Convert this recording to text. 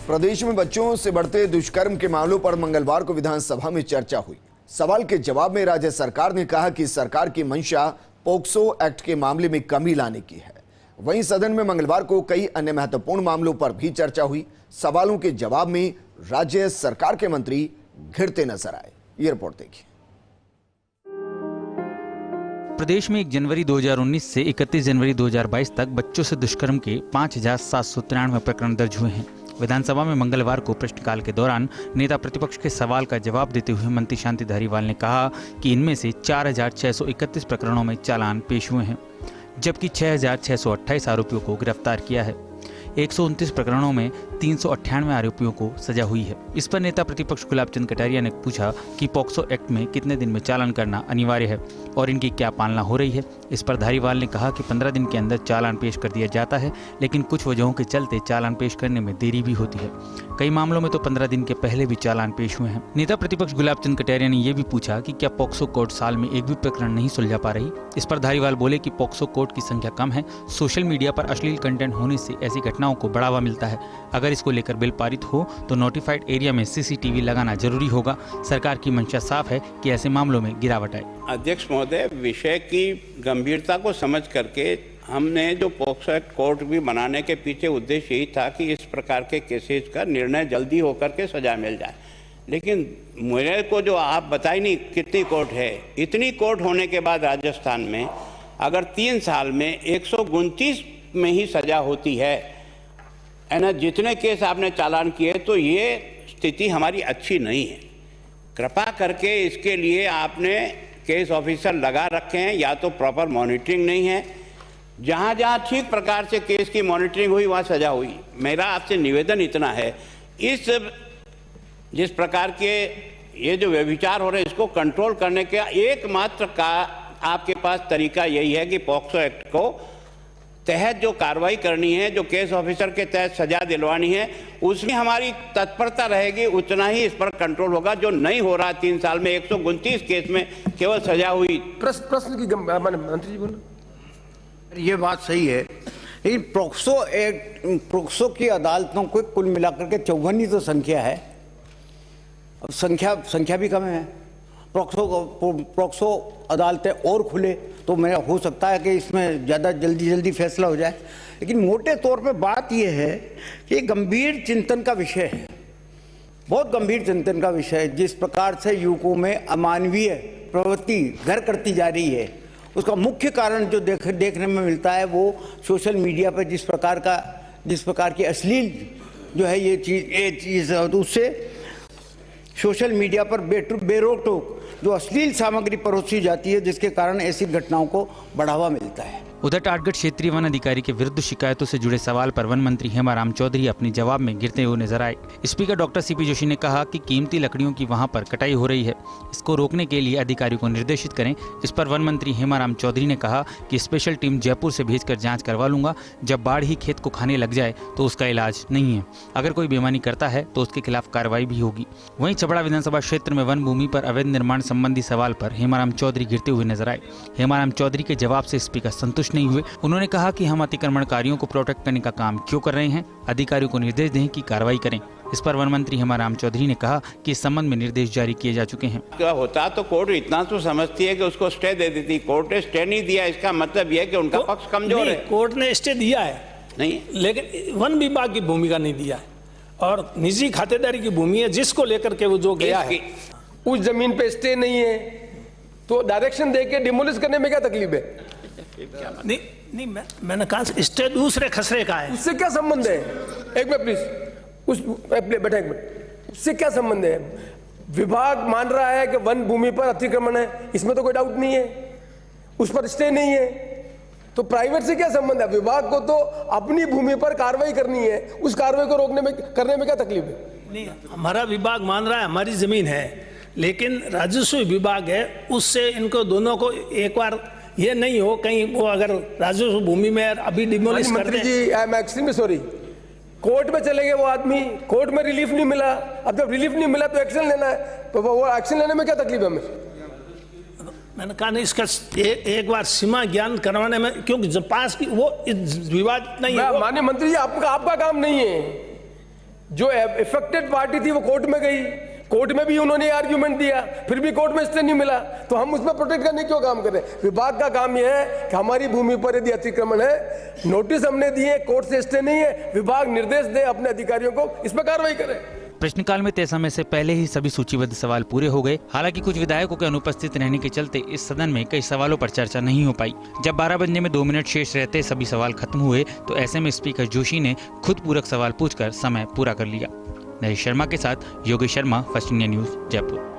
प्रदेश में बच्चों से बढ़ते दुष्कर्म के मामलों पर मंगलवार को विधानसभा में चर्चा हुई। सवाल के जवाब में राज्य सरकार ने कहा कि सरकार की मंशा पोक्सो एक्ट के मामले में कमी लाने की है। वहीं सदन में मंगलवार को कई अन्य महत्वपूर्ण मामलों पर भी चर्चा हुई। सवालों के जवाब में राज्य सरकार के मंत्री घिरते नजर आए। ये रिपोर्ट देखिए। प्रदेश में 1 जनवरी 2019 से 31 जनवरी 2022 तक बच्चों से दुष्कर्म के 5,793 प्रकरण दर्ज हुए हैं। विधानसभा में मंगलवार को प्रश्नकाल के दौरान नेता प्रतिपक्ष के सवाल का जवाब देते हुए मंत्री शांति धारीवाल ने कहा कि इनमें से 4,631 प्रकरणों में चालान पेश हुए हैं, जबकि 6,628 आरोपियों को गिरफ्तार किया है। 129 प्रकरणों में 398 आरोपियों को सजा हुई है। इस पर नेता प्रतिपक्ष गुलाब चंद कटारिया ने पूछा कि पॉक्सो एक्ट में कितने दिन में चालान करना अनिवार्य है और इनकी क्या पालना हो रही है। इस पर धारीवाल ने कहा कि 15 दिन के अंदर चालान पेश कर दिया जाता है, लेकिन कुछ वजहों के चलते चालान पेश करने में देरी भी होती है। कई मामलों में तो 15 दिन के पहले भी चालान पेश हुए हैं। नेता प्रतिपक्ष गुलाब चंद कटारिया ने यह भी पूछा कि क्या पॉक्सो कोर्ट साल में एक भी प्रकरण नहीं सुलझा पा रही। इस पर धारीवाल बोले कि पॉक्सो कोर्ट की संख्या कम है, सोशल मीडिया पर अश्लील कंटेंट होने से ऐसी घटनाओं को बढ़ावा मिलता है। अगर इसको लेकर बिल पारित हो तो नोटिफाइड एरिया में सीसीटीवी लगाना जरूरी होगा। सरकार की मंशा साफ है कि ऐसे मामलों में गिरावट आए। अध्यक्ष महोदय, विषय की गंभीरता को समझ करके हमने जो पॉक्सो एक्ट कोर्ट भी बनाने के पीछे उद्देश्य यही था कि इस प्रकार के केसेस का निर्णय जल्दी होकर के सजा मिल जाए। लेकिन मेरे को जो आप बताई नहीं कितनी कोर्ट है, इतनी कोर्ट होने के बाद राजस्थान में अगर 3 साल में 129 में ही सजा होती है ना, जितने केस आपने चालान किए, तो ये स्थिति हमारी अच्छी नहीं है। कृपा करके इसके लिए आपने केस ऑफिसर लगा रखे हैं, या तो प्रॉपर मॉनिटरिंग नहीं है। जहाँ जहाँ ठीक प्रकार से केस की मॉनिटरिंग हुई वहाँ सजा हुई। मेरा आपसे निवेदन इतना है, जिस प्रकार के ये जो व्यभिचार हो रहे हैं इसको कंट्रोल करने का एकमात्र का आपके पास तरीका यही है कि पॉक्सो एक्ट को तहत जो कार्रवाई करनी है, जो केस ऑफिसर के तहत सजा दिलवानी है, उसमें हमारी तत्परता रहेगी, उतना ही इस पर कंट्रोल होगा। जो नहीं हो रहा 3 साल में 129 केस में केवल सजा हुई। प्रश्न की मंत्री जी बोलो। ये बात सही है, लेकिन पॉक्सो एक्ट, पॉक्सो की अदालतों को कुल मिलाकर के 54 ही तो संख्या है। अब संख्या भी कम है। पॉक्सो अदालतें और खुले तो मेरा हो सकता है कि इसमें ज़्यादा जल्दी फैसला हो जाए। लेकिन मोटे तौर पे बात यह है कि गंभीर चिंतन का विषय है, बहुत गंभीर चिंतन का विषय है। जिस प्रकार से युवकों में अमानवीय प्रवृत्ति घर करती जा रही है, उसका मुख्य कारण जो देखने में मिलता है वो सोशल मीडिया पर जिस प्रकार की अश्लील जो है ये चीज़ उससे सोशल मीडिया पर बेरोक टोक जो अश्लील सामग्री परोसी जाती है, जिसके कारण ऐसी घटनाओं को बढ़ावा मिलता है। उधर टाटगढ़ क्षेत्रीय वन अधिकारी के विरुद्ध शिकायतों से जुड़े सवाल पर वन मंत्री हेमाराम चौधरी अपने जवाब में गिरते हुए नजर आए। स्पीकर डॉक्टर सीपी जोशी ने कहा कि कीमती लकड़ियों की वहां पर कटाई हो रही है, इसको रोकने के लिए अधिकारियों को निर्देशित करें। इस पर वन मंत्री हेमाराम चौधरी ने कहा कि स्पेशल टीम जयपुर से भेजकर जांच करवा लूंगा। जब बाढ़ ही खेत को खाने लग जाए तो उसका इलाज नहीं है। अगर कोई बेईमानी करता है तो उसके खिलाफ कार्रवाई भी होगी। वहीं छबड़ा विधानसभा क्षेत्र में वन भूमि पर अवैध निर्माण संबंधी सवाल पर हेमाराम चौधरी गिरते हुए नजर आए। हेमाराम चौधरी के जवाब से स्पीकर संतुष्ट नहीं हुए। उन्होंने कहा कि हम अतिक्रमणकारियों को प्रोटेक्ट करने का काम क्यों कर रहे हैं, अधिकारियों को निर्देश दें कि कार्रवाई करें। इस पर वन मंत्री हेमाराम चौधरी ने कहा कि इस संबंध में निर्देश जारी किए जा चुके हैं। क्या होता तो कोर्ट इतना तो समझती है कि उसको स्टे दे देती। कोर्ट ने स्टे नहीं दिया, इसका मतलब यह है कि उनका पक्ष कमजोर है। कोर्ट ने स्टे दिया है नहीं, लेकिन वन विभाग की भूमिका नहीं दिया है और निजी खातेदारी की भूमि है, जिसको लेकर के वो जो गया है। उस जमीन पे स्टे नहीं है तो डायरेक्शन देके डिमोलिश करने में क्या तकलीफ है? नहीं, मैंने कहा स्टे दूसरे खसरे का है, उससे क्या संबंध है? एक मिनट प्लीज, बैठा एक मिनट, उससे क्या संबंध है? विभाग मान रहा है कि वन भूमि पर अतिक्रमण है, इसमें तो कोई डाउट नहीं है, उस पर स्टे नहीं है, तो प्राइवेट से क्या संबंध है? विभाग को तो अपनी भूमि पर कार्रवाई करनी है, उस कार्रवाई को करने में क्या तकलीफ है? नहीं, हमारा विभाग मान रहा है हमारी जमीन है, लेकिन राजस्व विभाग है, उससे इनको दोनों को एक बार ये नहीं हो कहीं वो अगर राजस्व भूमि में अभी डिमोलिश कर मंत्री जी, I am extremely sorry, court में चले गए वो आदमी, कोर्ट में रिलीफ नहीं मिला। अब जब रिलीफ नहीं मिला तो एक्शन लेना है, तो वो एक्शन लेने में क्या तकलीफ है हमें? मैंने कहा नहीं, इसका एक बार सीमा ज्ञान करवाने में, क्योंकि जब पास की वो विवाद नहीं है। माननीय मंत्री जी, आपका काम नहीं है। जो इफेक्टेड पार्टी थी वो कोर्ट में गई, कोर्ट में भी उन्होंने आर्ग्यूमेंट दिया, फिर भी कोर्ट में स्टे नहीं मिला, तो हम उसमें प्रोटेक्ट करने क्यों काम करें? विभाग का काम यह है कि हमारी भूमि पर यदि अतिक्रमण है, नोटिस हमने दिए, कोर्ट से स्टे नहीं है, विभाग निर्देश दे अपने अधिकारियों को, इस पर कार्रवाई करे। प्रश्नकाल में तय समय से पहले ही सभी सूचीबद्ध सवाल पूरे हो गए। हालांकि कुछ विधायकों के अनुपस्थित रहने के चलते इस सदन में कई सवालों पर चर्चा नहीं हो पाई। जब 12 बजने में 2 मिनट शेष रहते सभी सवाल खत्म हुए तो ऐसे में स्पीकर जोशी ने खुद पूरक सवाल पूछकर समय पूरा कर लिया। नरेश शर्मा के साथ Yogesh Sharma, first India news, Jaipur.